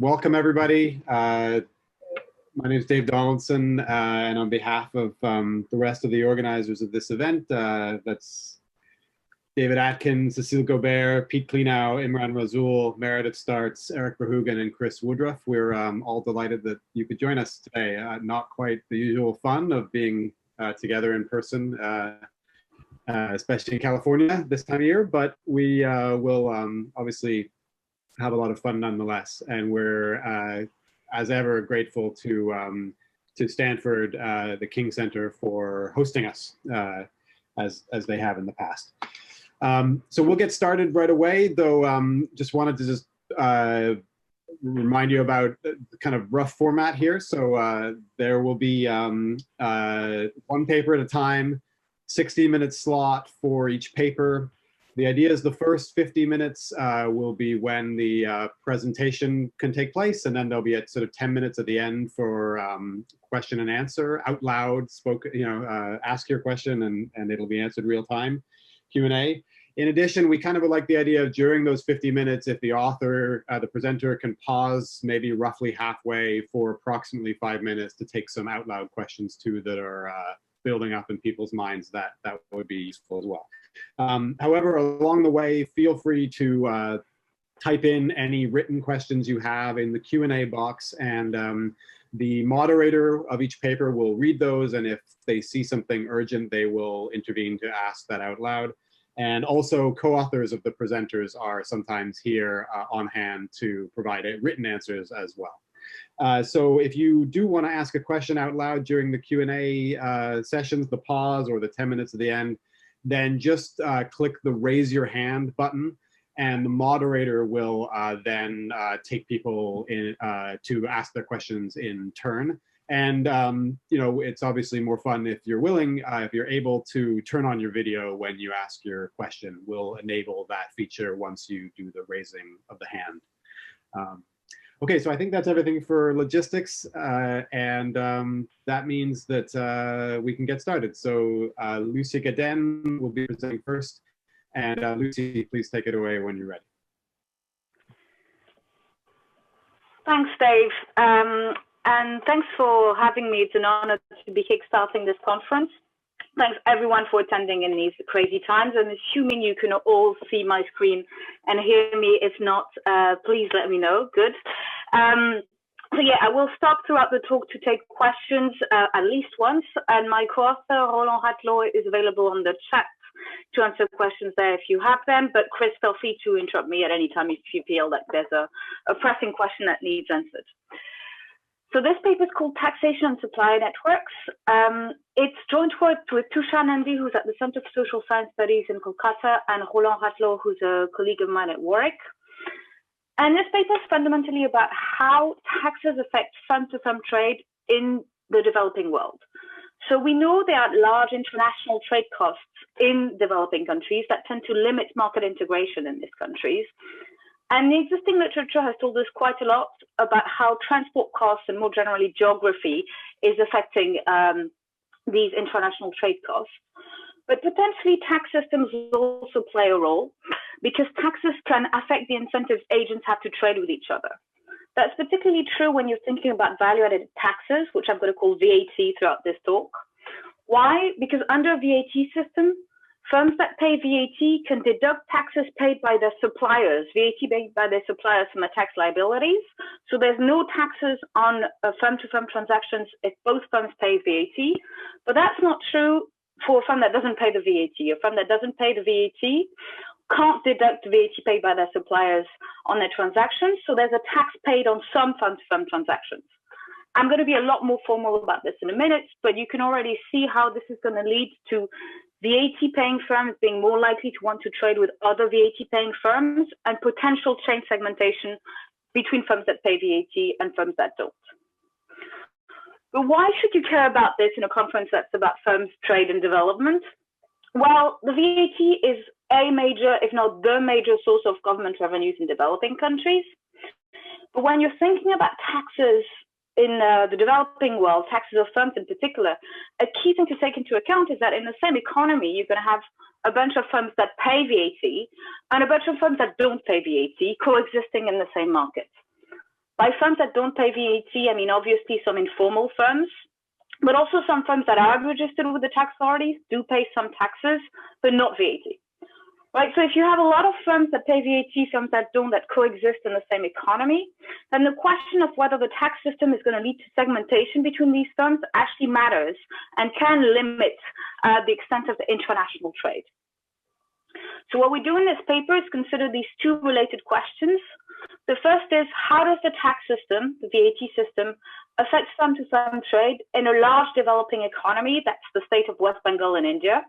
Welcome, everybody. My name is Dave Donaldson, and on behalf of the rest of the organizers of this event, that's David Atkin, Cecile Gaubert, Pete Klenow, Imran, Rasul, Meredith, Startz, Eric Verhoogen, and Chris Woodruff. We're all delighted that you could join us today. Not quite the usual fun of being together in person, especially in California this time of year, but we will obviously have a lot of fun nonetheless. And we're, as ever, grateful to Stanford, the King Center, for hosting us as they have in the past. So we'll get started right away, though. Just wanted to remind you about the kind of rough format here. So there will be one paper at a time, 60-minute slot for each paper. The idea is the first 50 minutes will be when the presentation can take place, and then there'll be at sort of 10 minutes at the end for question and answer, out loud, ask your question, and it'll be answered real time, Q&A. In addition, we kind of like the idea of during those 50 minutes, if the author, the presenter can pause maybe roughly halfway for approximately 5 minutes to take some out loud questions too that are building up in people's minds, that would be useful as well. However, along the way, feel free to type in any written questions you have in the Q&A box, and the moderator of each paper will read those, and if they see something urgent, they will intervene to ask that out loud. And also, co-authors of the presenters are sometimes here on hand to provide written answers as well. So if you do want to ask a question out loud during the Q&A sessions, the pause or the 10 minutes at the end, then just click the raise your hand button, and the moderator will then take people in to ask their questions in turn. And it's obviously more fun if you're willing, if you're able to turn on your video when you ask your question. We'll enable that feature once you do the raising of the hand. Okay, so I think that's everything for logistics, and that means that we can get started. So Lucie Gadenne will be presenting first, and Lucie, please take it away when you're ready. Thanks, Dave, and thanks for having me. It's an honor to be kickstarting this conference. Thanks everyone for attending in these crazy times, and assuming you can all see my screen and hear me. If not, please let me know. Good. So yeah, I will stop throughout the talk to take questions at least once, and my co-author Roland Ratlo is available on the chat to answer questions there if you have them, but Chris, feel free to interrupt me at any time if you feel that there's a pressing question that needs answered. So this paper is called Taxation and Supply Networks. It's joint work with Tusha Nandi, who's at the Center for Social Science Studies in Kolkata, and Roland Ratlo, who's a colleague of mine at Warwick. And this paper is fundamentally about how taxes affect firm-to-firm trade in the developing world. So we know there are large international trade costs in developing countries that tend to limit market integration in these countries. And the existing literature has told us quite a lot about how transport costs and more generally geography is affecting these international trade costs. But potentially tax systems also play a role because taxes can affect the incentives agents have to trade with each other. That's particularly true when you're thinking about value-added taxes, which I'm going to call VAT throughout this talk. Why? Because under a VAT system, firms that pay VAT can deduct taxes paid by their suppliers, VAT paid by their suppliers from their tax liabilities. So there's no taxes on firm-to-firm transactions if both firms pay VAT. But that's not true for a firm that doesn't pay the VAT. A firm that doesn't pay the VAT can't deduct VAT paid by their suppliers on their transactions. So there's a tax paid on some firm-to-firm transactions. I'm going to be a lot more formal about this in a minute, but you can already see how this is going to lead to VAT-paying firms being more likely to want to trade with other VAT-paying firms and potential chain segmentation between firms that pay VAT and firms that don't. But why should you care about this in a conference that's about firms, trade, and development? Well, the VAT is a major, if not the major source of government revenues in developing countries. But when you're thinking about taxes in the developing world, taxes of firms in particular, a key thing to take into account is that in the same economy, you're going to have a bunch of firms that pay VAT and a bunch of firms that don't pay VAT coexisting in the same market. By firms that don't pay VAT, I mean, obviously some informal firms, but also some firms that are registered with the tax authorities do pay some taxes, but not VAT. Right, so if you have a lot of firms that pay VAT, firms that don't, that coexist in the same economy, then the question of whether the tax system is going to lead to segmentation between these firms actually matters and can limit the extent of the international trade. So what we do in this paper is consider these two related questions. The first is, how does the tax system, the VAT system, affect firm-to-firm trade in a large developing economy, that's the state of West Bengal in India?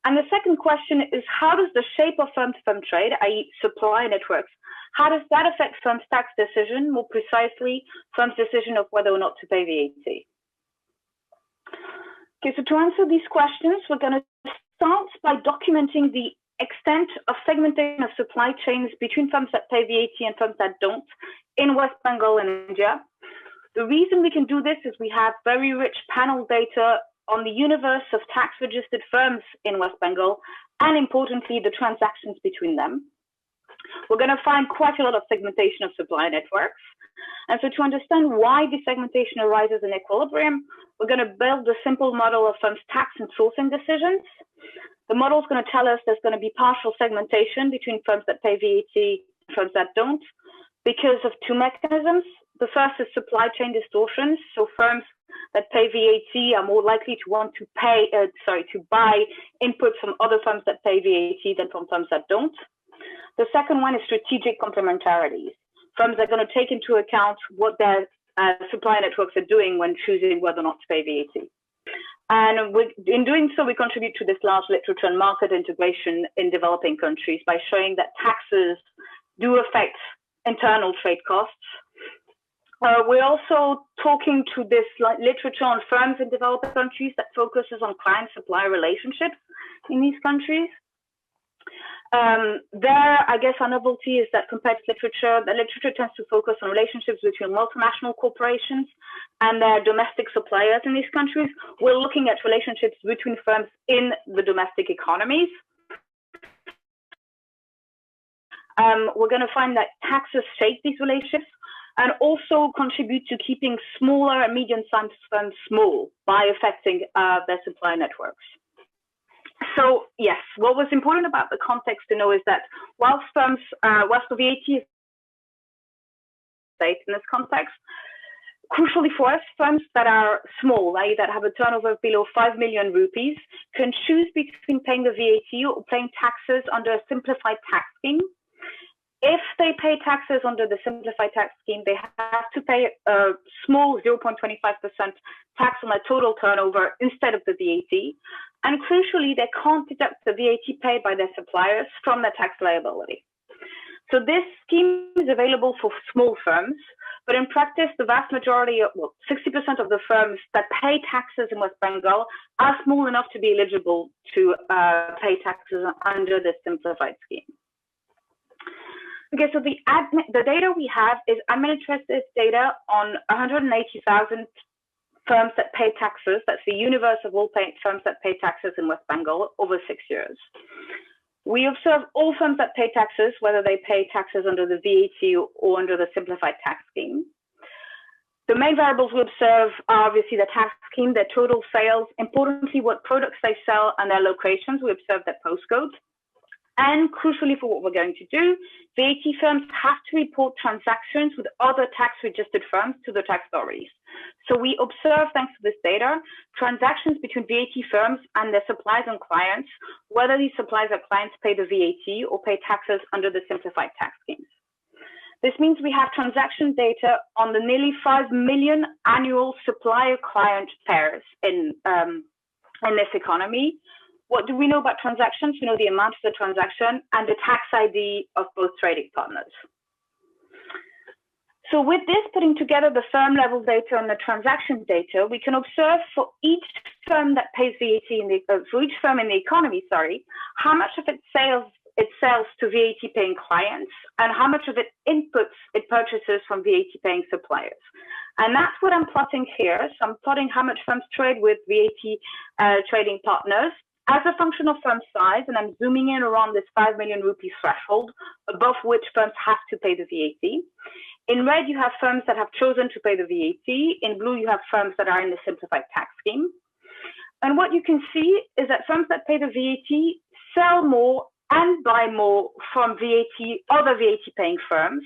And the second question is, how does the shape of firm-to-firm trade, i.e. supply networks, how does that affect firms' tax decision, more precisely, firms' decision of whether or not to pay VAT? Okay, so to answer these questions, we're going to start by documenting the extent of segmentation of supply chains between firms that pay VAT and firms that don't in West Bengal and India. The reason we can do this is we have very rich panel data on the universe of tax-registered firms in West Bengal, and importantly, the transactions between them. We're going to find quite a lot of segmentation of supply networks. And so to understand why this segmentation arises in equilibrium, we're going to build a simple model of firms' tax and sourcing decisions. The model is going to tell us there's going to be partial segmentation between firms that pay VAT and firms that don't, because of two mechanisms. The first is supply chain distortions. So firms that pay VAT are more likely to want to buy inputs from other firms that pay VAT than from firms that don't. The second one is strategic complementarities. Firms are going to take into account what their supply networks are doing when choosing whether or not to pay VAT. And in doing so, we contribute to this large literature on market integration in developing countries by showing that taxes do affect internal trade costs. We're also talking to this literature on firms in developing countries that focuses on client-supplier relationships in these countries. I guess our novelty is that compared to literature, the literature tends to focus on relationships between multinational corporations and their domestic suppliers in these countries. We're looking at relationships between firms in the domestic economies. We're going to find that taxes shape these relationships and also contribute to keeping smaller and medium-sized firms small by affecting their supply networks. So yes, what was important about the context to know is that whilst the VAT is state in this context, crucially for us, firms that are small, i.e. that have a turnover below 5 million rupees, can choose between paying the VAT or paying taxes under a simplified tax scheme. If they pay taxes under the simplified tax scheme, they have to pay a small 0.25% tax on their total turnover instead of the VAT. And crucially, they can't deduct the VAT paid by their suppliers from their tax liability. So this scheme is available for small firms, but in practice, the vast majority, 60% of the firms that pay taxes in West Bengal are small enough to be eligible to pay taxes under the simplified scheme. Okay, so the data we have is administrative data on 180,000 firms that pay taxes. That's the universe of all firms that pay taxes in West Bengal over 6 years. We observe all firms that pay taxes, whether they pay taxes under the VAT or under the simplified tax scheme. The main variables we observe are obviously the tax scheme, their total sales, importantly what products they sell and their locations. We observe their postcodes. And crucially for what we're going to do, VAT firms have to report transactions with other tax-registered firms to the tax authorities. So we observe, thanks to this data, transactions between VAT firms and their suppliers and clients, whether these suppliers or clients pay the VAT or pay taxes under the simplified tax schemes. This means we have transaction data on the nearly 5 million annual supplier-client pairs in this economy. What do we know about transactions? We know the amount of the transaction and the tax ID of both trading partners. So with this, putting together the firm level data and the transaction data, we can observe for each firm that pays VAT for each firm in the economy, how much of it sells to VAT paying clients and how much of it purchases from VAT paying suppliers. And that's what I'm plotting here. So I'm plotting how much firms trade with VAT trading partners as a function of firm size, and I'm zooming in around this 5 million rupee threshold, above which firms have to pay the VAT. In red, you have firms that have chosen to pay the VAT. In blue, you have firms that are in the simplified tax scheme. And what you can see is that firms that pay the VAT sell more and buy more from other VAT paying firms,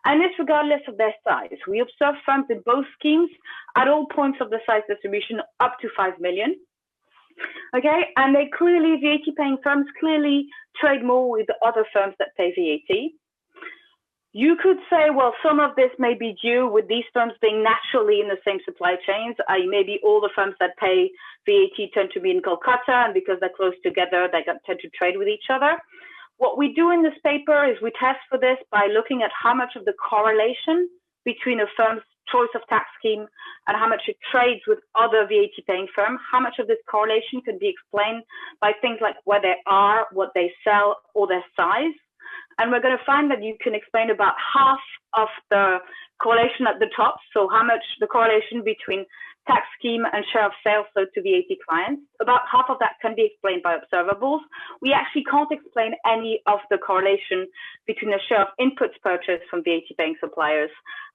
and this regardless of their size. We observe firms in both schemes at all points of the size distribution up to 5 million. Okay, and VAT paying firms clearly trade more with the other firms that pay VAT. You could say, well, some of this may be due with these firms being naturally in the same supply chains. Maybe all the firms that pay VAT tend to be in Kolkata, and because they're close together, they tend to trade with each other. What we do in this paper is we test for this by looking at how much of the correlation between a firm's choice of tax scheme and how much it trades with other VAT paying firms, how much of this correlation can be explained by things like where they are, what they sell, or their size. And we're going to find that you can explain about half of the correlation at the top. So how much the correlation between tax scheme and share of sales sold to VAT clients. About half of that can be explained by observables. We actually can't explain any of the correlation between the share of inputs purchased from VAT paying suppliers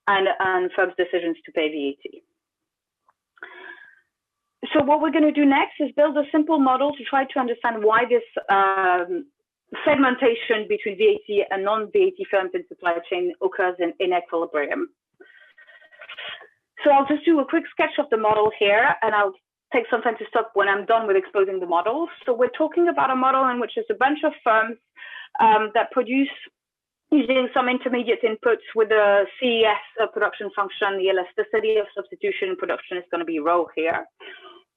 and firms' decisions to pay VAT. So what we're going to do next is build a simple model to try to understand why this segmentation between VAT and non-VAT firms in supply chain occurs in equilibrium. So I'll just do a quick sketch of the model here, and I'll take some time to stop when I'm done with exposing the model. So we're talking about a model in which there's a bunch of firms that produce using some intermediate inputs with a CES production function. The elasticity of substitution production is going to be rho here.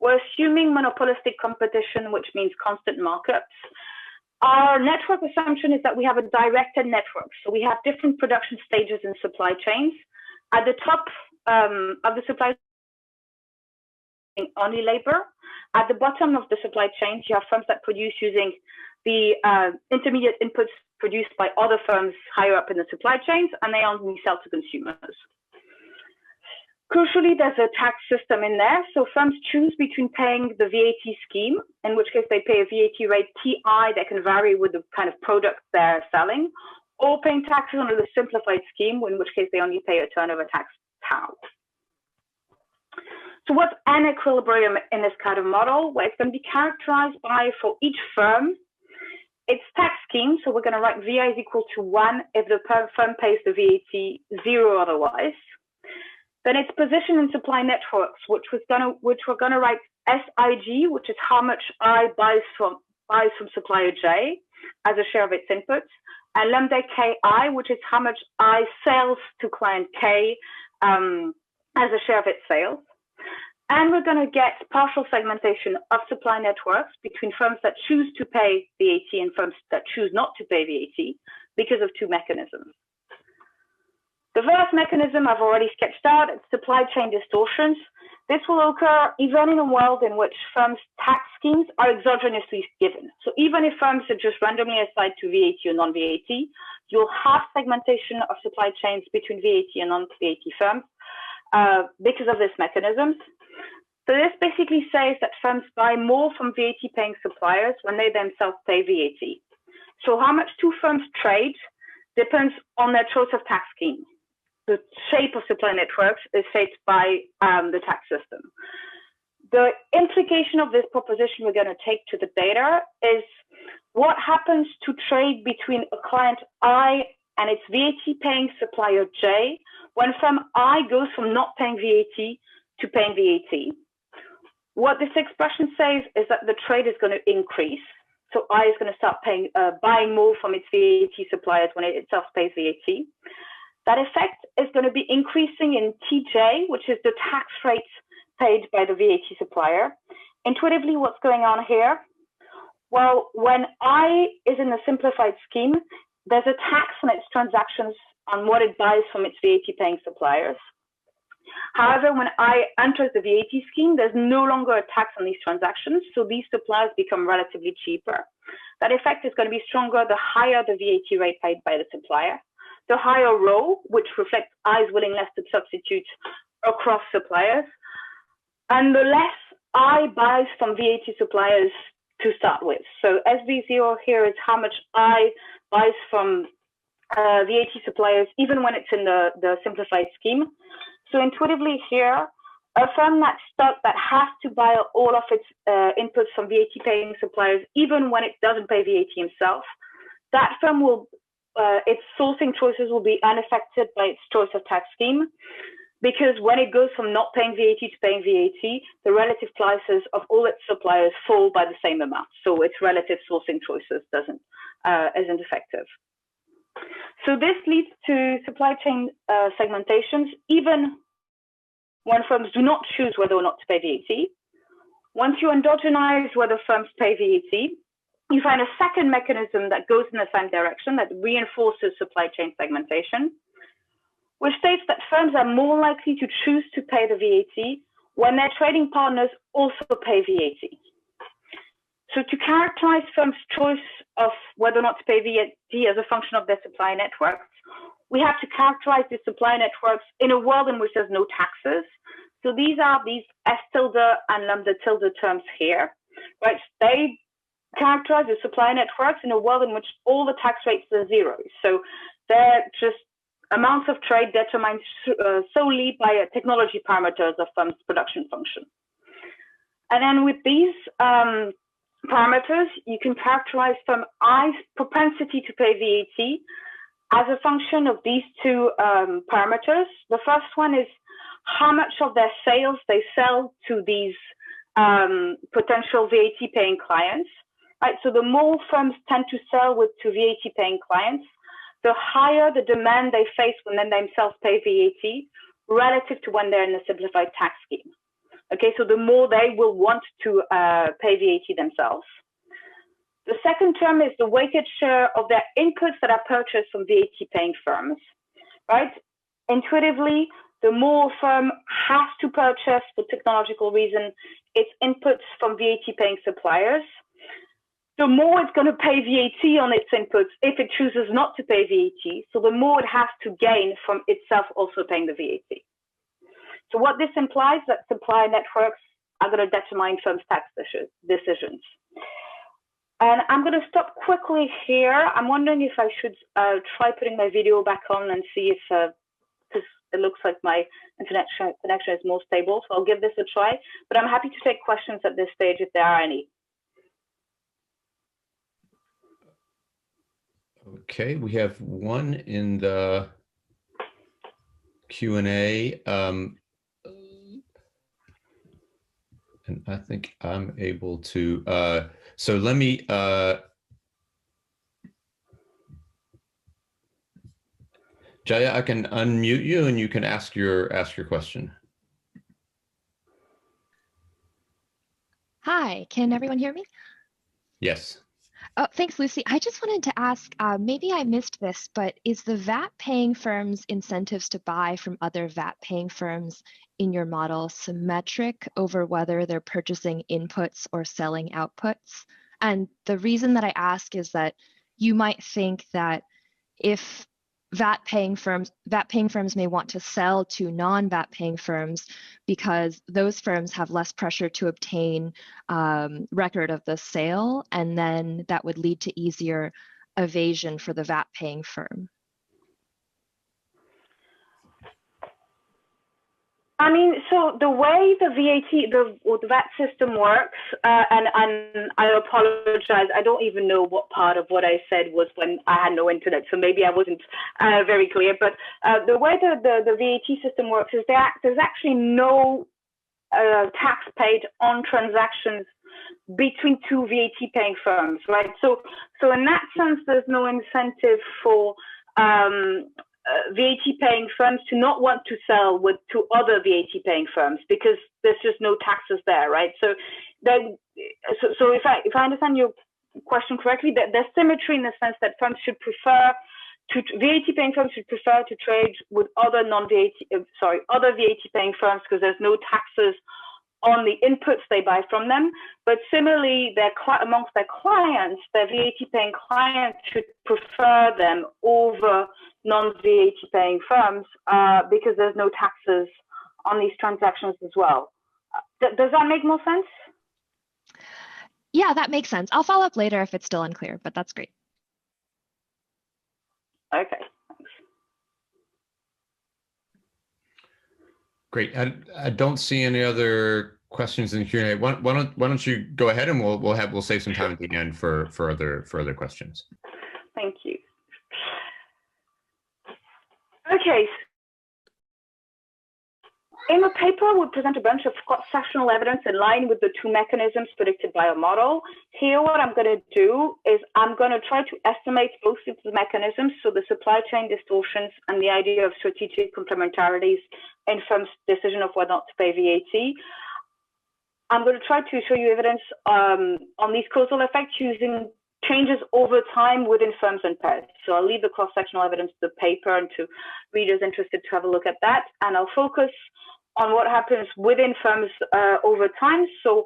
We're assuming monopolistic competition, which means constant markups. Our network assumption is that we have a directed network. So we have different production stages in supply chains. At the top of the supply chain, only labor. At the bottom of the supply chains, you have firms that produce using the intermediate inputs produced by other firms higher up in the supply chains, and they only sell to consumers. Crucially, there's a tax system in there. So firms choose between paying the VAT scheme, in which case they pay a VAT rate TI that can vary with the kind of product they're selling, or paying taxes under the simplified scheme, in which case they only pay a turnover tax tau. So what's an equilibrium in this kind of model? Well, it's going to be characterized by, for each firm, its tax scheme. So we're going to write VI is equal to 1 if the firm pays the VAT, 0 otherwise. Then its position in supply networks, which we're going to write SIG, which is how much I buys from supplier J as a share of its inputs, and lambda KI, which is how much I sells to client K as a share of its sales. And we're going to get partial segmentation of supply networks between firms that choose to pay VAT and firms that choose not to pay VAT because of two mechanisms. The first mechanism I've already sketched out, it's supply chain distortions. This will occur even in a world in which firms' tax schemes are exogenously given. So even if firms are just randomly assigned to VAT or non-VAT, you'll have segmentation of supply chains between VAT and non-VAT firms because of this mechanism. So this basically says that firms buy more from VAT-paying suppliers when they themselves pay VAT. So how much two firms trade depends on their choice of tax scheme. The shape of supply networks is shaped by the tax system. The implication of this proposition we're going to take to the data is what happens to trade between a client I and its VAT-paying supplier J when firm I goes from not paying VAT to paying VAT. What this expression says is that the trade is going to increase. So I is going to start buying more from its VAT suppliers when it itself pays VAT. That effect is going to be increasing in TJ, which is the tax rate paid by the VAT supplier. Intuitively, what's going on here? Well, when I is in the simplified scheme, there's a tax on its transactions on what it buys from its VAT-paying suppliers. However, when I enters the VAT scheme, there's no longer a tax on these transactions, so these suppliers become relatively cheaper. That effect is going to be stronger the higher the VAT rate paid by the supplier. The higher rho, which reflects I's willingness to substitute across suppliers, and the less I buys from VAT suppliers to start with. So SV0 here is how much I buys from VAT suppliers, even when it's in the simplified scheme. So intuitively here, a firm that's stuck that has to buy all of its inputs from VAT paying suppliers, even when it doesn't pay VAT himself, that firm will, its sourcing choices will be unaffected by its choice of tax scheme, because when it goes from not paying VAT to paying VAT, the relative prices of all its suppliers fall by the same amount. So its relative sourcing choices isn't effective. So this leads to supply chain segmentations, even when firms do not choose whether or not to pay VAT. Once you endogenize whether firms pay VAT, you find a second mechanism that goes in the same direction, that reinforces supply chain segmentation, which states that firms are more likely to choose to pay the VAT when their trading partners also pay VAT. So to characterize firms' choice of whether or not to pay VAT as a function of their supply networks, we have to characterize the supply networks in a world in which there's no taxes. So these are these S tilde and lambda tilde terms here, right? They characterize the supply networks in a world in which all the tax rates are zero. So they're just amounts of trade determined solely by technology parameters of firm's production function. And then with these parameters, you can characterize firm I's propensity to pay VAT as a function of these two parameters. The first one is how much of their sales they sell to these potential VAT paying clients, right? So the more firms tend to sell to VAT paying clients, the higher the demand they face when they themselves pay VAT relative to when they're in a simplified tax scheme. Okay, so the more they will want to pay VAT themselves. The second term is the weighted share of their inputs that are purchased from VAT paying firms, right? Intuitively, the more a firm has to purchase for technological reason its inputs from VAT paying suppliers, the more it's going to pay VAT on its inputs if it chooses not to pay VAT. So the more it has to gain from itself also paying the VAT. So what this implies that supply networks are going to determine firms' tax decisions. And I'm going to stop quickly here. I'm wondering if I should try putting my video back on and see if, because it looks like my internet connection is more stable. So I'll give this a try, but I'm happy to take questions at this stage if there are any. Okay, we have one in the Q&A. And I think I'm able to, so let me, Jaya, I can unmute you and you can ask your question. Hi, can everyone hear me? Yes. Oh, thanks, Lucie. I just wanted to ask, maybe I missed this, but is the VAT paying firms' incentives to buy from other VAT paying firms in your model symmetric over whether they're purchasing inputs or selling outputs? And the reason that I ask is that you might think that if VAT paying firms may want to sell to non-VAT paying firms because those firms have less pressure to obtain record of the sale, and then that would lead to easier evasion for the VAT paying firm. I mean, so the way the VAT system works, and I apologize, I don't even know what part of what I said was when I had no internet, so maybe I wasn't very clear. But the way the VAT system works is that there's actually no tax paid on transactions between two VAT paying firms, right? So in that sense, there's no incentive for VAT paying firms to not want to sell to other VAT paying firms because there's just no taxes there, right? So if I understand your question correctly, there's symmetry in the sense that firms should prefer VAT paying firms should prefer to trade with other VAT paying firms because there's no taxes on the inputs they buy from them. But similarly, amongst their clients, their VAT paying clients should prefer them over non-VAT paying firms because there's no taxes on these transactions as well. Does that make more sense? Yeah, that makes sense. I'll follow up later if it's still unclear, but that's great. Okay. Great. I don't see any other questions in the Q&A. Why don't you go ahead, and we'll save some time at the end for other questions. Thank you. Okay. In the paper, we present a bunch of cross-sectional evidence in line with the two mechanisms predicted by our model. Here, what I'm going to do is I'm going to try to estimate both of the mechanisms, so the supply chain distortions and the idea of strategic complementarities in firms' decision of whether or not to pay VAT. I'm going to try to show you evidence on these causal effects using changes over time within firms and pairs. So I'll leave the cross-sectional evidence to the paper and to readers interested to have a look at that. And I'll focus on what happens within firms over time. So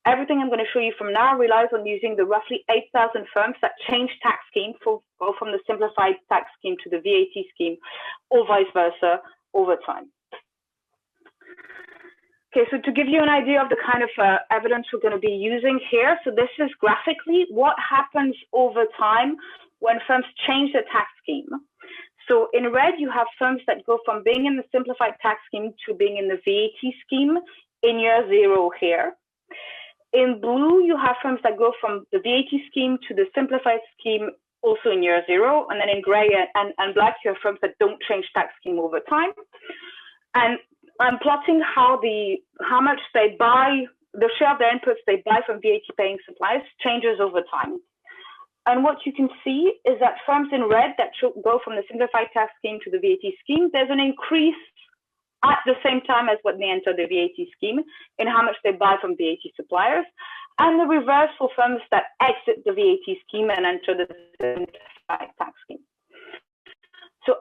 everything I'm going to show you from now relies on using the roughly 8,000 firms that change tax scheme go from the simplified tax scheme to the VAT scheme, or vice versa over time. Okay, so to give you an idea of the kind of evidence we're going to be using here, so this is graphically what happens over time when firms change their tax scheme. So in red, you have firms that go from being in the simplified tax scheme to being in the VAT scheme in year 0 here. In blue, you have firms that go from the VAT scheme to the simplified scheme also in year 0. And then in gray and black, you have firms that don't change tax scheme over time. And I'm plotting how much they buy, the share of their inputs they buy from VAT paying suppliers changes over time. And what you can see is that firms in red that go from the simplified tax scheme to the VAT scheme, there's an increase at the same time as when they enter the VAT scheme in how much they buy from VAT suppliers, and the reverse for firms that exit the VAT scheme and enter the simplified tax scheme. So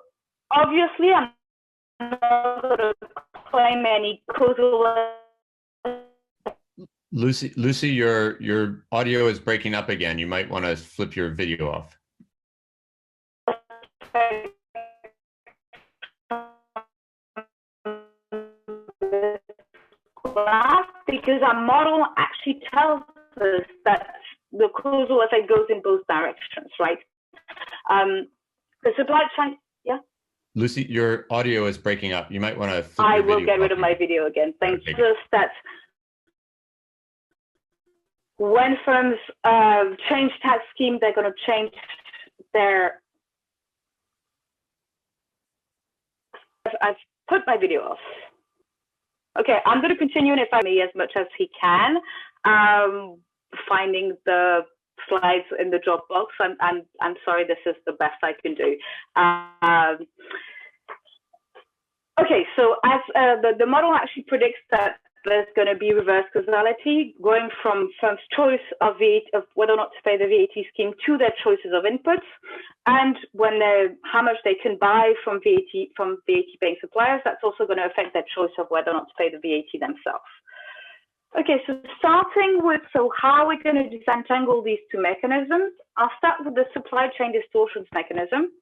obviously, I'm not going to claim any causal. Lucie, your audio is breaking up again. You might want to flip your video off. Because our model actually tells us that the causal effect goes in both directions, right? The supply chain, yeah? Lucie, your audio is breaking up. You might want to flip I your video will get rid of my video again. Thanks. Just that when firms change tax scheme, they're going to change their. I've put my video off. Okay, I'm going to continue, and if I may, as much as he can, finding the slides in the Dropbox. I'm sorry, this is the best I can do. Okay, so as the model actually predicts that there's going to be reverse causality going from firms' choice of whether or not to pay the VAT scheme to their choices of inputs, and when how much they can buy from VAT paying suppliers, that's also going to affect their choice of whether or not to pay the VAT themselves. Okay, so starting with, so how are we going to disentangle these two mechanisms? I'll start with the supply chain distortions mechanism.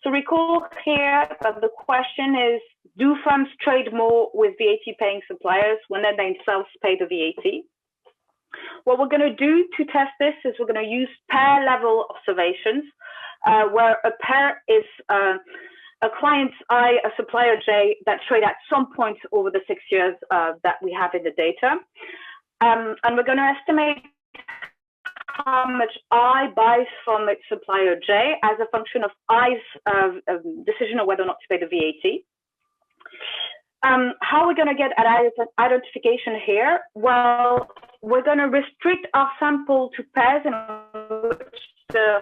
So recall here that the question is, do firms trade more with VAT paying suppliers when they themselves pay the VAT? What we're going to do to test this is we're going to use pair level observations, where a pair is a client I, a supplier J, that trade at some point over the 6 years that we have in the data. And we're going to estimate how much I buys from its supplier J as a function of I's decision of whether or not to pay the VAT. How are we going to get at identification here? Well, we're going to restrict our sample to pairs in which the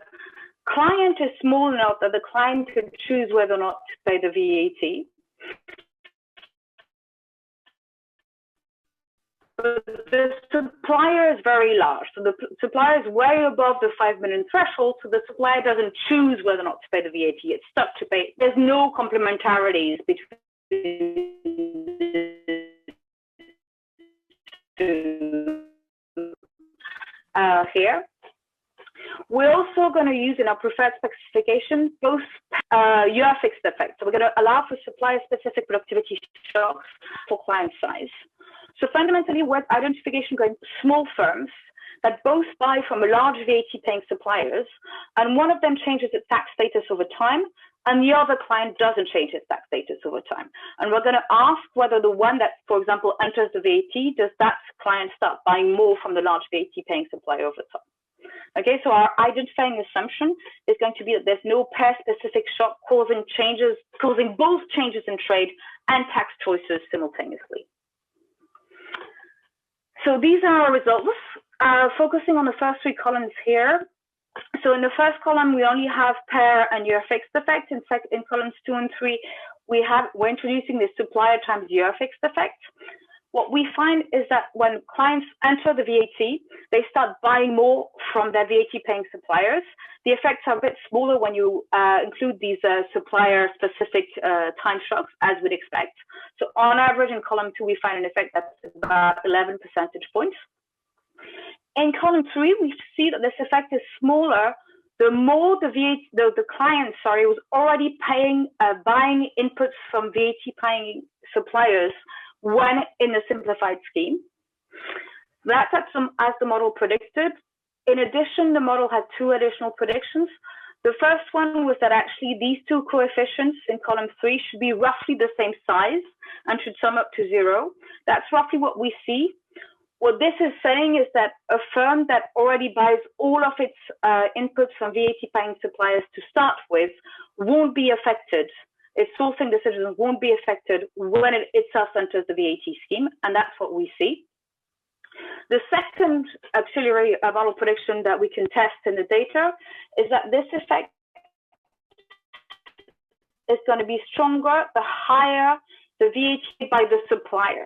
client is small enough that the client can choose whether or not to pay the VAT. The supplier is very large, so the supplier is way above the 5 million threshold, so the supplier doesn't choose whether or not to pay the VAT. It's stuck to pay. There's no complementarities between here. We're also going to use in our preferred specification both year fixed effects. So we're going to allow for supplier-specific productivity shocks for client size. So fundamentally, with identification going to small firms that both buy from a large VAT-paying suppliers, and one of them changes its tax status over time, and the other client doesn't change his tax status over time. And we're going to ask whether the one that, for example, enters the VAT, does that client start buying more from the large VAT paying supplier over time? Okay, so our identifying assumption is going to be that there's no pair-specific shock causing both changes in trade and tax choices simultaneously. So these are our results, focusing on the first three columns here. So in the first column, we only have pair and year fixed effect. In columns 2 and 3, we're introducing the supplier times year fixed effect. What we find is that when clients enter the VAT, they start buying more from their VAT paying suppliers. The effects are a bit smaller when you include these supplier specific time shocks, as we'd expect. So on average in column 2, we find an effect that's about 11 percentage points. In column 3, we see that this effect is smaller the more the client, was already buying inputs from VAT paying suppliers when in a simplified scheme. That's as the model predicted. In addition, the model had 2 additional predictions. The first one was that actually these 2 coefficients in column 3 should be roughly the same size and should sum up to 0. That's roughly what we see. What this is saying is that a firm that already buys all of its inputs from VAT paying suppliers to start with won't be affected. Its sourcing decisions won't be affected when it itself enters the VAT scheme, and that's what we see. The second auxiliary model prediction that we can test in the data is that this effect is going to be stronger the higher the VAT by the supplier.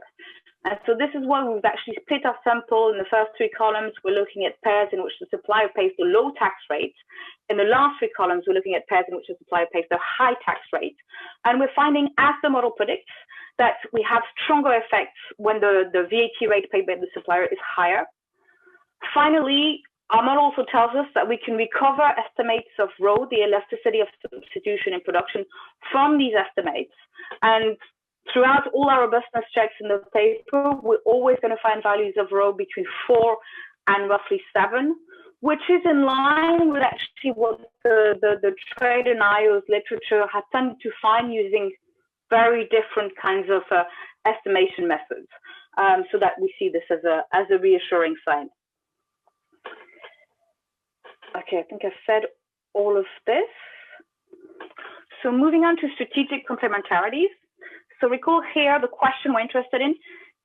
And so this is why we've actually split our sample in the first 3 columns. We're looking at pairs in which the supplier pays the low tax rate. In the last 3 columns, we're looking at pairs in which the supplier pays the high tax rate. And we're finding, as the model predicts, that we have stronger effects when the VAT rate paid by the supplier is higher. Finally, our model also tells us that we can recover estimates of rho, the elasticity of substitution in production, from these estimates. And throughout all our robustness checks in the paper, we're always going to find values of rho between 4 and roughly 7, which is in line with actually what the trade and IO's literature has tended to find using very different kinds of estimation methods, so that we see this as a reassuring sign. Okay, I think I've said all of this. So moving on to strategic complementarities. So recall here the question we're interested in.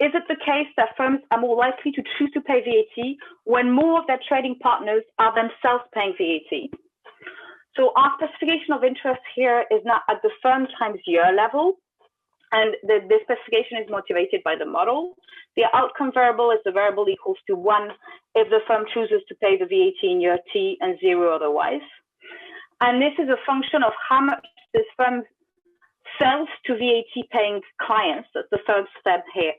Is it the case that firms are more likely to choose to pay VAT when more of their trading partners are themselves paying VAT? So our specification of interest here is not at the firm times year level, and the specification is motivated by the model. The outcome variable is the variable equals to 1 if the firm chooses to pay the VAT in year T and 0 otherwise. And this is a function of how much this firm sells to VAT paying clients. That's the first step here.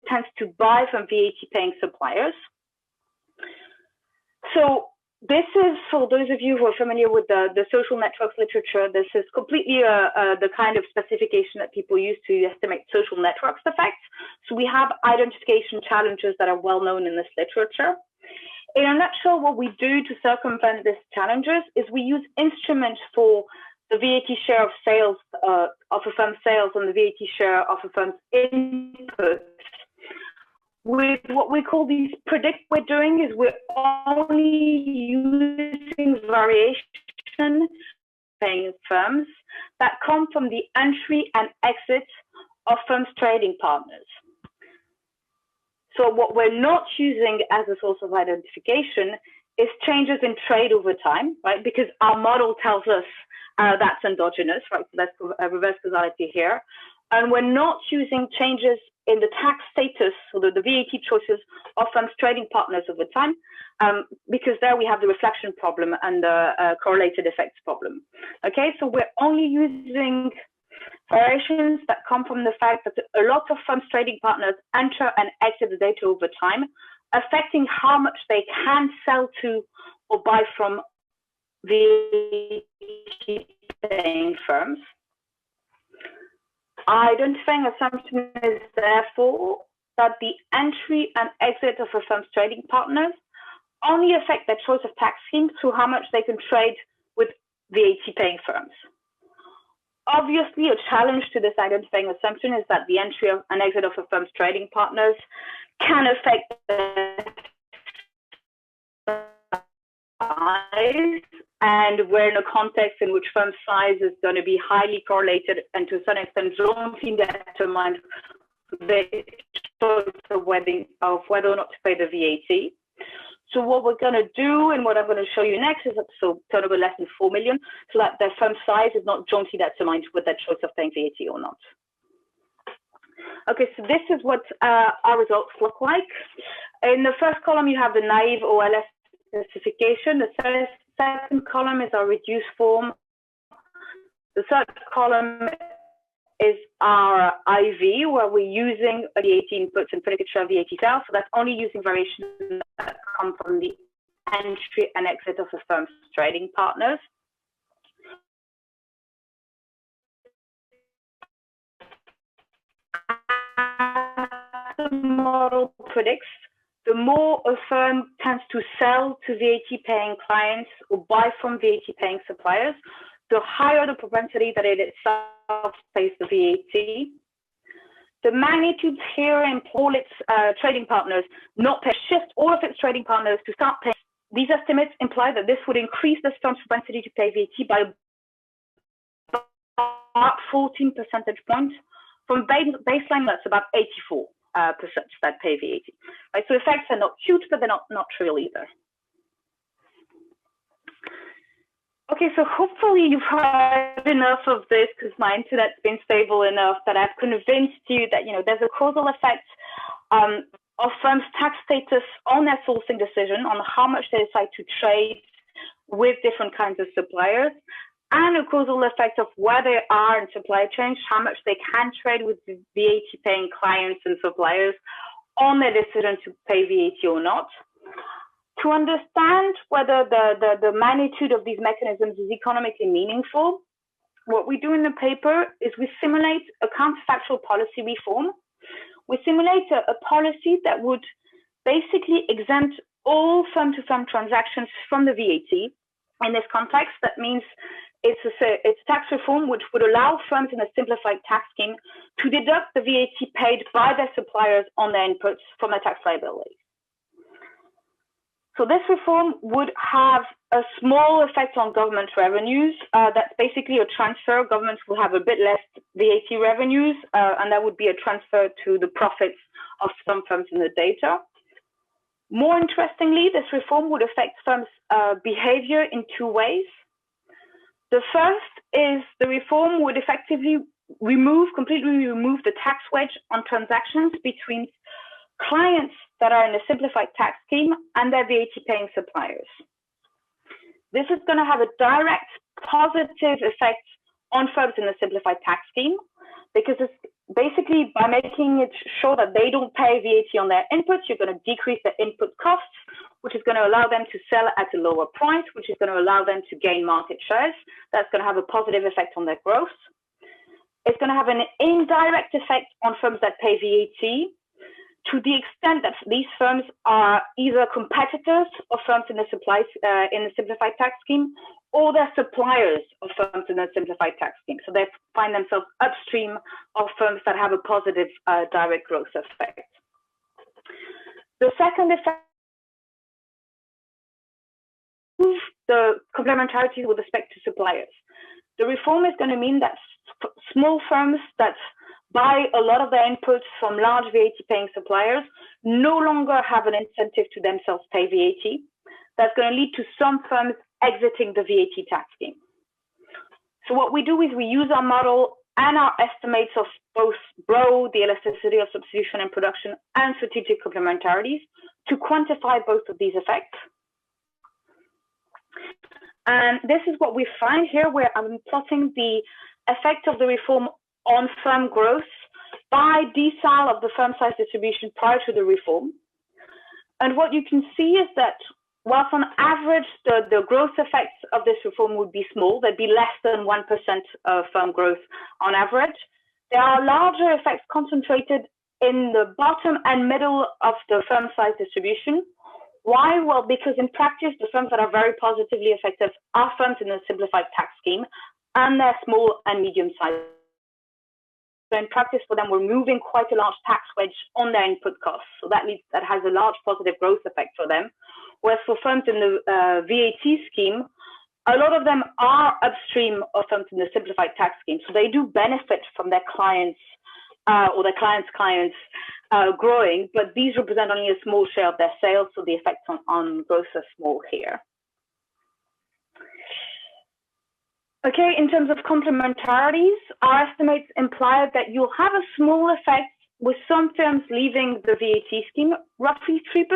Tends to buy from VAT paying suppliers. So this is, for those of you who are familiar with the social networks literature, this is completely the kind of specification that people use to estimate social networks effects. So we have identification challenges that are well known in this literature. In a nutshell, what we do to circumvent these challenges is we use instruments for the VAT share of sales of a firm's sales and the VAT share of a firm's inputs. With what we call these we're doing is we're only using variation paying firms that come from the entry and exit of firms' trading partners. So what we're not using as a source of identification is changes in trade over time, right? Because our model tells us that's endogenous, right? So that's a reverse causality here. And we're not using changes in the tax status, so the VAT choices of firms' trading partners over time, because there we have the reflection problem and the correlated effects problem. Okay, so we're only using variations that come from the fact that a lot of firms' trading partners enter and exit the data over time, affecting how much they can sell to or buy from VAT paying firms. Our identifying assumption is therefore that the entry and exit of a firm's trading partners only affect their choice of tax scheme through how much they can trade with VAT paying firms. Obviously, a challenge to this identifying assumption is that the entry and exit of a firm's trading partners can affect the size, and we're in a context in which firm size is going to be highly correlated and to a certain extent jointly determined the choice of whether or not to pay the VAT. So what we're going to do and what I'm going to show you next is so turnover less than 4 million, so that their firm size is not jointly determined with their choice of paying VAT or not. Okay, so this is what our results look like. In the first column, you have the naive OLS specification. The second column is our reduced form. The third column is our IV, where we're using VAT inputs and predicate share VAT sales. So that's only using variations that come from the entry and exit of a firm's trading partners. The model predicts, the more a firm tends to sell to VAT paying clients or buy from VAT paying suppliers, the higher the propensity that it itself pays the VAT. The magnitudes here in all its trading partners not pay, shift all of its trading partners to start paying. These estimates imply that this would increase the firm's propensity to pay VAT by about 14 percentage points. From baseline, that's about 84% that pay VAT. Right? So effects are not huge, but they're not trivial either. Okay, so hopefully you've heard enough of this because my internet's been stable enough that I've convinced you that there's a causal effect of firms' tax status on their sourcing decision, on how much they decide to trade with different kinds of suppliers, and a causal effect of where they are in supply chains, how much they can trade with VAT paying clients and suppliers on their decision to pay VAT or not. To understand whether the magnitude of these mechanisms is economically meaningful, what we do in the paper is we simulate a counterfactual policy reform. We simulate a policy that would basically exempt all firm-to-firm transactions from the VAT. In this context, that means it's tax reform which would allow firms in a simplified tax scheme to deduct the VAT paid by their suppliers on their inputs from their tax liabilities. So this reform would have a small effect on government revenues. That's basically a transfer. Governments will have a bit less VAT revenues, and that would be a transfer to the profits of some firms in the data. More interestingly, this reform would affect firms' behavior in two ways. The first is the reform would effectively completely remove the tax wedge on transactions between clients that are in a simplified tax scheme and their VAT paying suppliers. This is going to have a direct positive effect on firms in the simplified tax scheme, because it's basically by making it sure that they don't pay VAT on their inputs, you're going to decrease their input costs, which is going to allow them to sell at a lower price, which is going to allow them to gain market shares. That's going to have a positive effect on their growth. It's going to have an indirect effect on firms that pay VAT, to the extent that these firms are either competitors of firms in the simplified tax scheme, or they're suppliers of firms in the simplified tax scheme. So they find themselves upstream of firms that have a positive direct growth effect. The second effect is the complementarity with respect to suppliers. The reform is going to mean that small firms that buy a lot of their inputs from large VAT paying suppliers no longer have an incentive to themselves pay VAT. That's going to lead to some firms exiting the VAT tax scheme. So what we do is we use our model and our estimates of both BRO, the elasticity of substitution and production, and strategic complementarities to quantify both of these effects. And this is what we find here, where I'm plotting the effect of the reform on firm growth by decile of the firm size distribution prior to the reform. And what you can see is that whilst on average, the growth effects of this reform would be small, there'd be less than 1% of firm growth on average, there are larger effects concentrated in the bottom and middle of the firm size distribution, Why? Well, because in practice, the firms that are very positively effective are firms in the simplified tax scheme, and they're small and medium-sized. So in practice for them, we're moving quite a large tax wedge on their input costs. So that has a large positive growth effect for them. Whereas for firms in the VAT scheme, a lot of them are upstream of firms in the simplified tax scheme. So they do benefit from their clients or their clients' clients growing, but these represent only a small share of their sales. So the effects on growth are small here. Okay, in terms of complementarities, our estimates imply that you'll have a small effect with some firms leaving the VAT scheme. Roughly 3%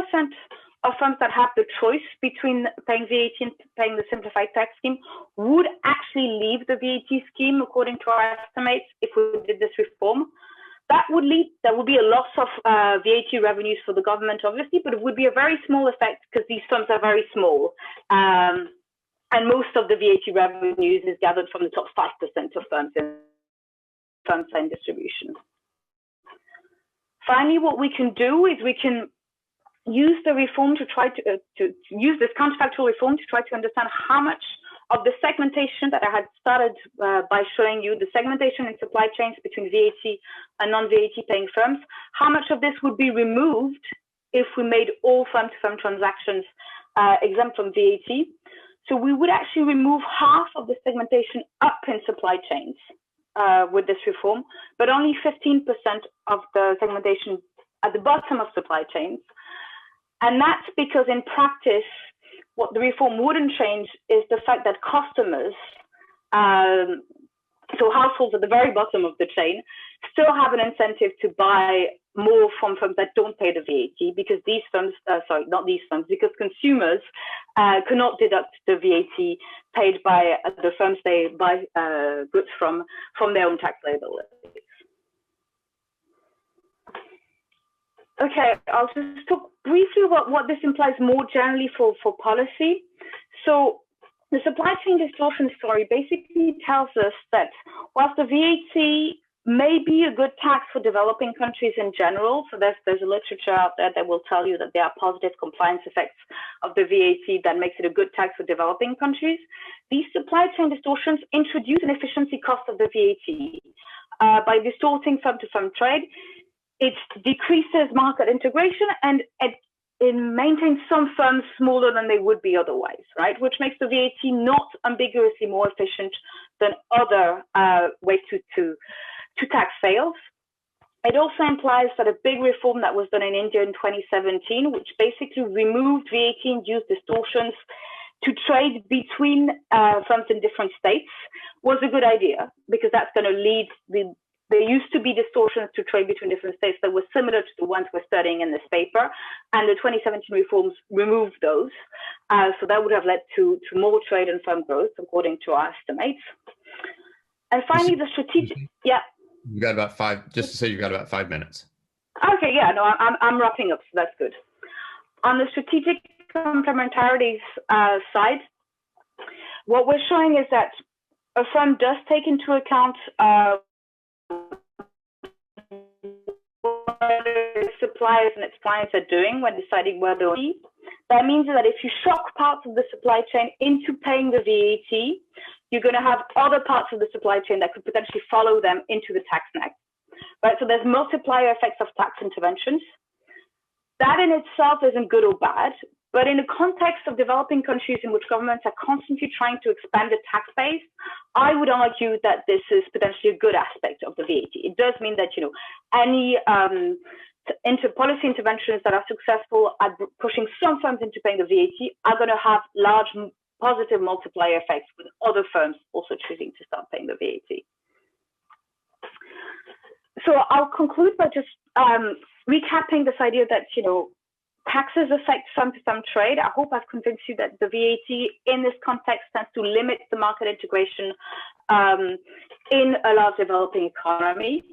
of firms that have the choice between paying VAT and paying the simplified tax scheme would actually leave the VAT scheme, according to our estimates, if we did this reform. There would be a loss of VAT revenues for the government, obviously, but it would be a very small effect because these firms are very small. And most of the VAT revenues is gathered from the top 5% of firms in distribution. Finally, what we can do is we can use the reform to try to use this counterfactual reform to try to understand how much of the segmentation that I had started by showing you, the segmentation in supply chains between VAT and non-VAT paying firms, how much of this would be removed if we made all firm-to-firm transactions exempt from VAT. So we would actually remove half of the segmentation up in supply chains with this reform, but only 15% of the segmentation at the bottom of supply chains. And that's because in practice, what the reform wouldn't change is the fact that customers, so households at the very bottom of the chain, still have an incentive to buy more from firms that don't pay the VAT, because these firms, because consumers cannot deduct the VAT paid by the firms they buy goods from their own tax liabilities. Okay, I'll just talk briefly about what this implies more generally for policy. So the supply chain distortion story basically tells us that whilst the VAT may be a good tax for developing countries in general, so there's a literature out there that will tell you that there are positive compliance effects of the VAT that makes it a good tax for developing countries, these supply chain distortions introduce an efficiency cost of the VAT. By distorting firm-to-firm trade, it decreases market integration and it maintains some firms smaller than they would be otherwise, right? Which makes the VAT not ambiguously more efficient than other ways to tax sales. It also implies that a big reform that was done in India in 2017, which basically removed VAT-induced distortions to trade between firms in different states, was a good idea, because that's going to lead there used to be distortions to trade between different states that were similar to the ones we're studying in this paper, and the 2017 reforms removed those. So that would have led to more trade and firm growth, according to our estimates. And finally, the strategic, yeah. You got about just to say you've got about 5 minutes. Okay, yeah, no, I'm wrapping up, so that's good. On the strategic complementarities side, what we're showing is that a firm does take into account what its suppliers and its clients are doing when deciding where they'll be. That means that if you shock parts of the supply chain into paying the VAT, you're going to have other parts of the supply chain that could potentially follow them into the tax net. Right? So there's multiplier effects of tax interventions. That in itself isn't good or bad, but in the context of developing countries in which governments are constantly trying to expand the tax base, I would argue that this is potentially a good aspect of the VAT. It does mean that, any policy interventions that are successful at pushing some firms into paying the VAT are going to have large positive multiplier effects with other firms also choosing to start paying the VAT. So I'll conclude by just recapping this idea that, taxes affect firm-to-firm trade. I hope I've convinced you that the VAT in this context tends to limit the market integration in a large developing economy.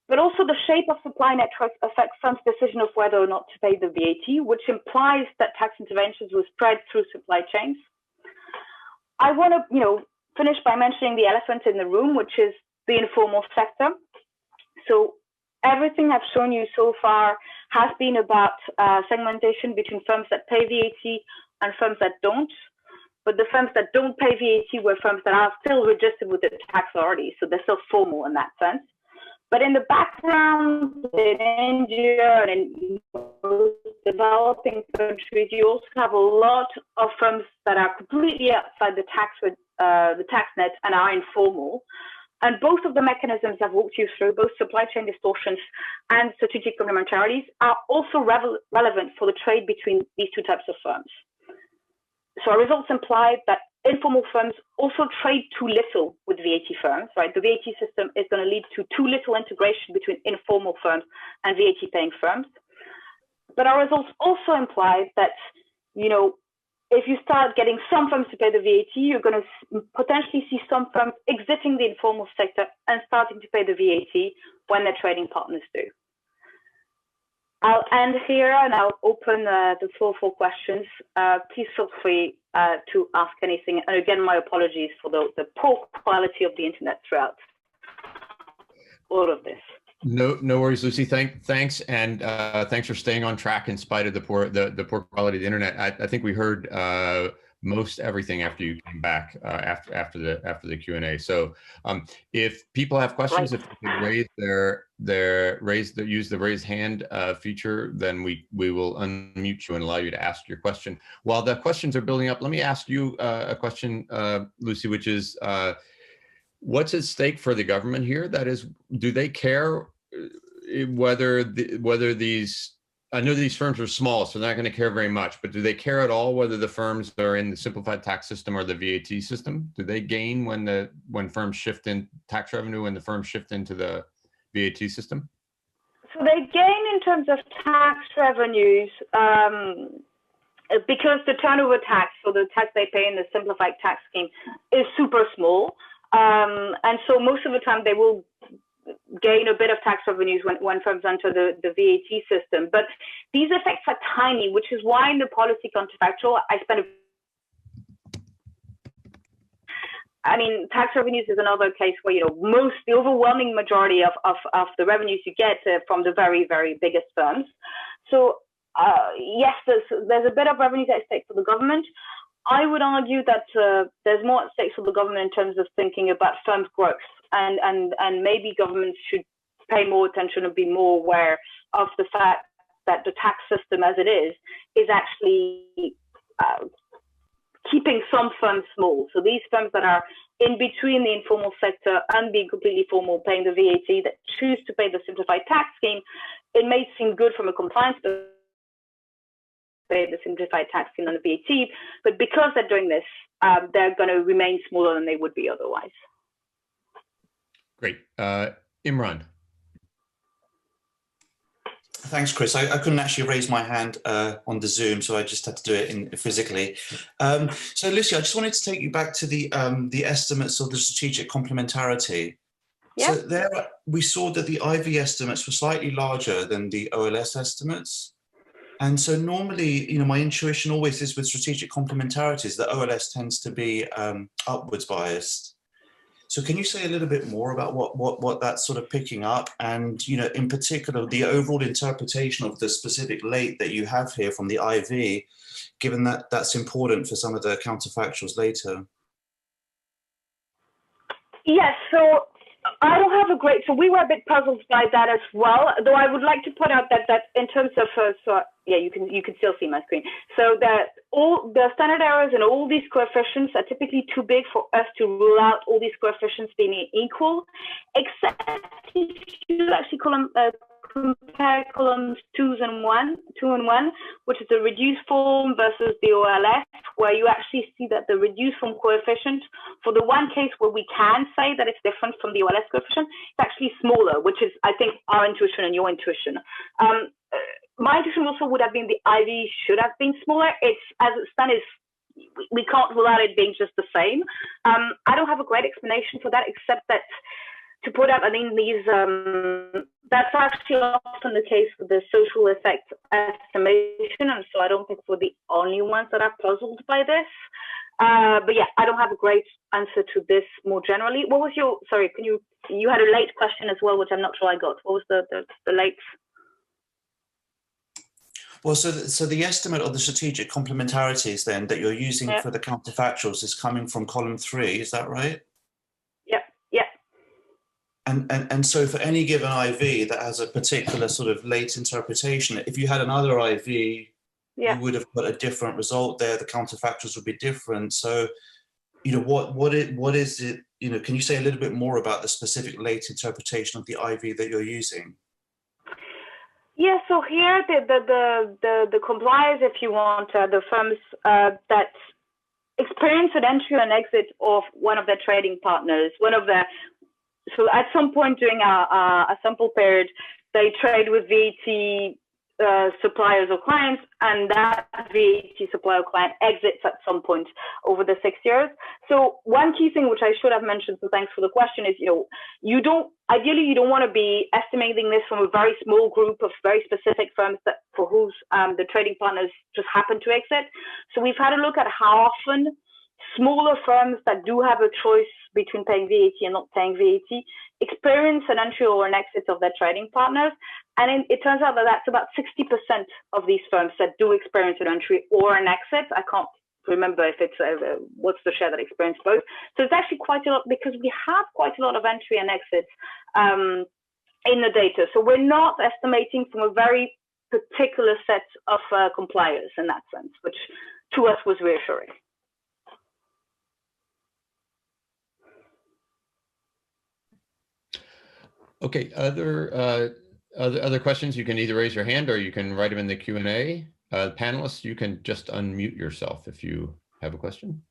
But also the shape of supply networks affects firms' decision of whether or not to pay the VAT, which implies that tax interventions will spread through supply chains. I want to, finish by mentioning the elephant in the room, which is the informal sector. So everything I've shown you so far has been about segmentation between firms that pay VAT and firms that don't. But the firms that don't pay VAT were firms that are still registered with the tax authority, so they're still formal in that sense. But in the background, in India and in developing countries, you also have a lot of firms that are completely outside the tax net and are informal. And both of the mechanisms I've walked you through, both supply chain distortions and strategic complementarities, are also relevant for the trade between these two types of firms. So our results imply that informal firms also trade too little with VAT firms, right? The VAT system is going to lead to too little integration between informal firms and VAT paying firms. But our results also imply that, you know, if you start getting some firms to pay the VAT, you're going to potentially see some firms exiting the informal sector and starting to pay the VAT when their trading partners do. I'll end here and I'll open the floor for questions. Please feel free to ask anything. And again, my apologies for the poor quality of the internet throughout all of this. No worries, Lucie. Thanks, and thanks for staying on track in spite of the poor quality of the internet. I think we heard most everything after you came back after the Q&A. So if people have questions, if they can use the raise hand feature, then we will unmute you and allow you to ask your question. While the questions are building up, let me ask you a question, Lucie, which is what's at stake for the government here? That is, do they care whether these, I know these firms are small, so they're not going to care very much, but do they care at all whether the firms are in the simplified tax system or the VAT system? Do they gain when firms shift in tax revenue, when the firms shift into the VAT system? So they gain in terms of tax revenues because the turnover tax, so the tax they pay in the simplified tax scheme, is super small. And so most of the time they will gain a bit of tax revenues when firms enter the VAT system. But these effects are tiny, which is why in the policy counterfactual, tax revenues is another case where, you know, the overwhelming majority of the revenues you get from the very, very biggest firms. So yes, there's a bit of revenues at stake for the government. I would argue that there's more at stake for the government in terms of thinking about firms' growth, and maybe governments should pay more attention and be more aware of the fact that the tax system as it is actually keeping some firms small. So these firms that are in between the informal sector and being completely formal, paying the VAT, that choose to pay the simplified tax scheme, it may seem good from a compliance perspective, pay the simplified tax scheme on the VAT, but because they're doing this, they're going to remain smaller than they would be otherwise. Great. Imran. Thanks, Chris. I couldn't actually raise my hand on the Zoom, so I just had to do it physically. So, Lucie, I just wanted to take you back to the estimates of the strategic complementarity. Yeah. So there we saw that the IV estimates were slightly larger than the OLS estimates. And so normally, you know, my intuition always is with strategic complementarities that OLS tends to be upwards biased. So can you say a little bit more about what that's sort of picking up, and, you know, in particular, the overall interpretation of the specific late that you have here from the IV, given that that's important for some of the counterfactuals later? Yes, so I don't have a great, so we were a bit puzzled by that as well, though I would like to point out that in terms of, yeah, you can still see my screen. So that all the standard errors and all these coefficients are typically too big for us to rule out all these coefficients being equal, except if you actually compare columns 2 and 1, which is the reduced form versus the OLS, where you actually see that the reduced form coefficient, for the one case where we can say that it's different from the OLS coefficient, it's actually smaller, which is, I think, our intuition and your intuition. My intuition also would have been the IV should have been smaller. It's, as it stands, we can't rule out it being just the same. I don't have a great explanation for that, except that to put out, I think these, that's actually often the case with the social effect estimation, and so I don't think we're the only ones that are puzzled by this. But yeah, I don't have a great answer to this more generally. What was your, sorry, you had a late question as well, which I'm not sure I got. What was the late? Well, so the estimate of the strategic complementarities then that you're using for the counterfactuals is coming from column 3, is that right? Yeah, yeah. And so for any given IV that has a particular sort of late interpretation, if you had another IV, you would have got a different result there. The counterfactuals would be different. So, you know, what is it? You know, can you say a little bit more about the specific late interpretation of the IV that you're using? Yeah, so here the compliers, if you want, the firms that experience an entry and exit of one of their trading partners, so at some point during a sample period, they trade with VAT suppliers or clients, and that VAT supplier client exits at some point over the 6 years. So one key thing which I should have mentioned, so thanks for the question, is ideally you don't want to be estimating this from a very small group of very specific firms for whose the trading partners just happen to exit. So we've had a look at how often smaller firms that do have a choice between paying VAT and not paying VAT experience an entry or an exit of their trading partners. And it turns out that that's about 60% of these firms that do experience an entry or an exit. I can't remember if it's what's the share that experience both. So it's actually quite a lot, because we have quite a lot of entry and exits in the data. So we're not estimating from a very particular set of compliers in that sense, which to us was reassuring. Okay, other questions? You can either raise your hand or you can write them in the Q&A. Panelists, you can just unmute yourself if you have a question.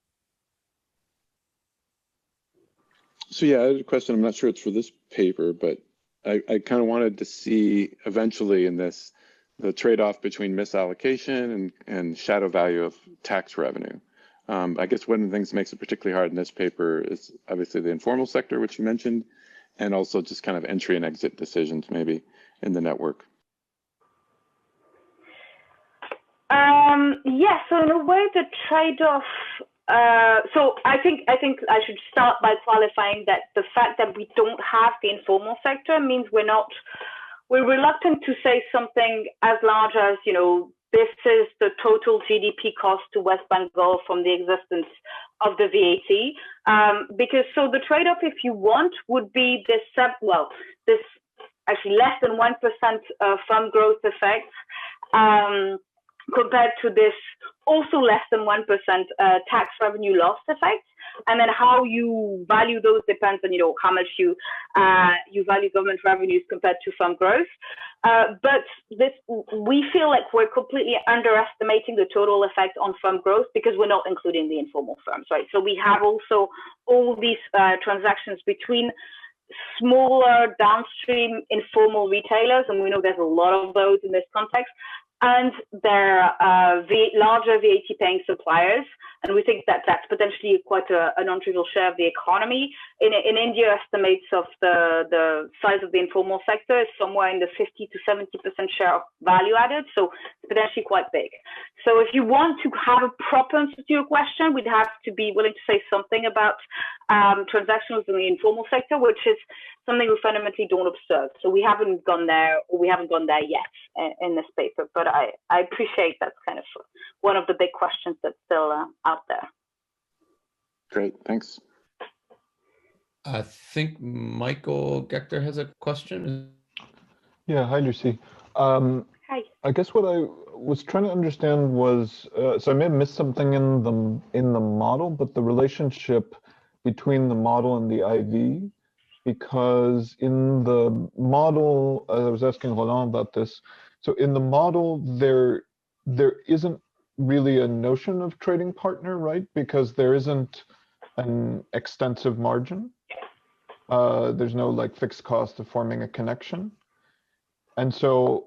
So yeah, I had a question. I'm not sure it's for this paper, but I kind of wanted to see eventually in this the trade-off between misallocation and shadow value of tax revenue. I guess one of the things that makes it particularly hard in this paper is obviously the informal sector, which you mentioned, and also just kind of entry and exit decisions maybe in the network. Yeah, so in a way the trade-off, so I think I should start by qualifying that the fact that we don't have the informal sector means we're reluctant to say something as large as, this is the total GDP cost to West Bengal from the existence of the VAT. Because so the trade-off, if you want, would be this actually less than 1% firm growth effect compared to this also less than 1% tax revenue loss effect. And then how you value those depends on, how much you value government revenues compared to firm growth. But we feel like we're completely underestimating the total effect on firm growth because we're not including the informal firms, right? So we have also all these transactions between smaller downstream informal retailers, and we know there's a lot of those in this context, and their larger VAT paying suppliers. And we think that that's potentially quite a non-trivial share of the economy. In India, estimates of the size of the informal sector is somewhere in the 50 to 70% share of value added. So it's potentially quite big. So if you want to have a proper answer to your question, we'd have to be willing to say something about transactions in the informal sector, which is something we fundamentally don't observe. So we haven't gone there, or we haven't gone there yet in this paper. But I appreciate that's kind of one of the big questions that's still out there. Great, thanks. I think Michael Gechter has a question. Yeah, hi, Lucie. Hi. I guess what I was trying to understand was, so I may have missed something in the model, but the relationship between the model and the IV, because in the model, I was asking Roland about this. So in the model, there isn't really a notion of trading partner, right? Because there isn't an extensive margin. There's no like fixed cost of forming a connection. And so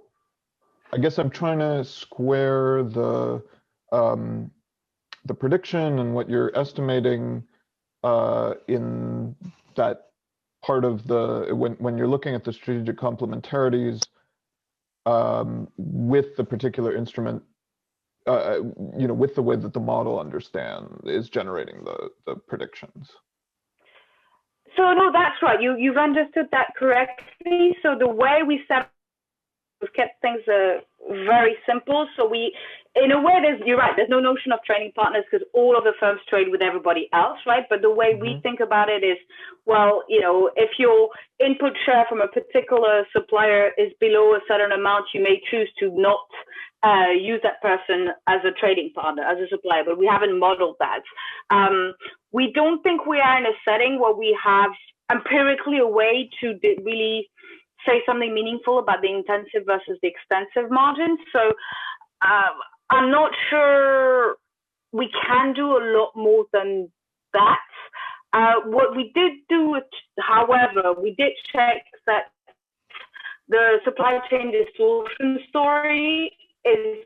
I guess I'm trying to square the prediction and what you're estimating in that part of the, when you're looking at the strategic complementarities with the particular instrument, with the way that the model is generating the predictions. So no, that's right. You've understood that correctly. So the way we've kept things very simple. So we, in a way, you're right, there's no notion of trading partners because all of the firms trade with everybody else, right? But the way we think about it is, well, you know, if your input share from a particular supplier is below a certain amount, you may choose to not use that person as a trading partner, as a supplier, but we haven't modeled that. We don't think we are in a setting where we have empirically a way to really say something meaningful about the intensive versus the extensive margins. So I'm not sure we can do a lot more than that. What we did do, however, we did check that the supply chain distortion story is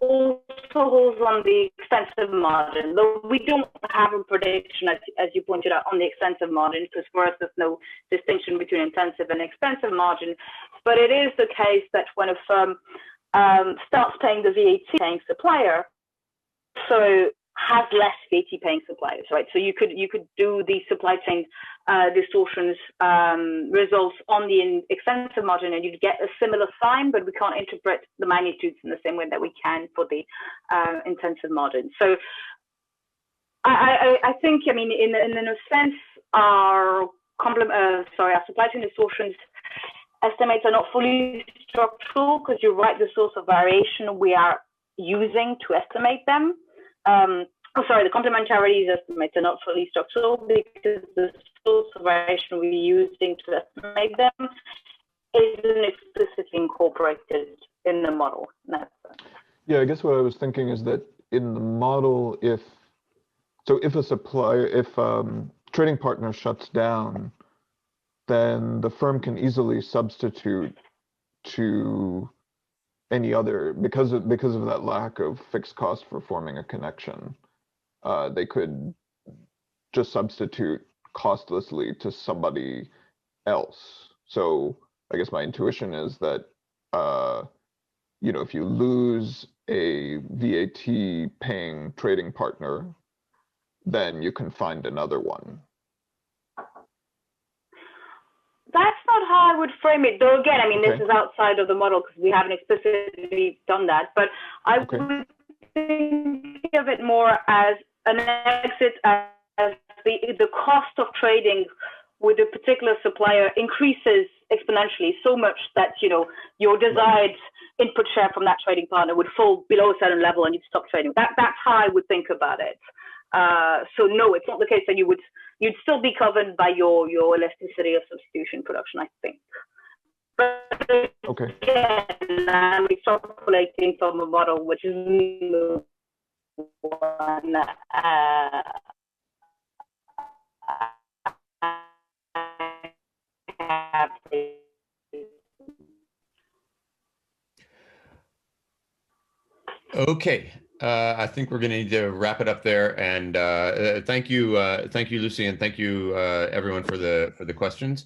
also holds on the extensive margin, though we don't have a prediction, as you pointed out, on the extensive margin, because for us, there's no distinction between intensive and expensive margin. But it is the case that when a firm starts paying the VAT paying supplier, so has less VAT paying suppliers, right? So you could do the supply chain distortions results on the extensive margin and you'd get a similar sign, but we can't interpret the magnitudes in the same way that we can for the intensive margin. So I think, I mean, in a sense, our supply chain distortions estimates are not fully structural, because you're right, the source of variation we are using to estimate them. The complementarities estimates are not fully structural because the source of variation we're using to estimate them isn't explicitly incorporated in the model. Yeah, I guess what I was thinking is that in the model, if trading partner shuts down, then the firm can easily substitute to any other, because of that lack of fixed cost for forming a connection. They could just substitute costlessly to somebody else. So I guess my intuition is that if you lose a VAT paying trading partner, then you can find another one. That's not how I would frame it, though. Again, I mean, This is outside of the model because we haven't explicitly done that. But I would think of it more as an exit, as the cost of trading with a particular supplier increases exponentially so much that your desired input share from that trading partner would fall below a certain level and you'd stop trading. That's how I would think about it. So no, it's not the case that you'd still be covered by your elasticity of substitution production, I think. But again, I'm extrapolating from a model which is one Okay. I think we're going to need to wrap it up there. And thank you, Lucie, and thank you everyone for the questions.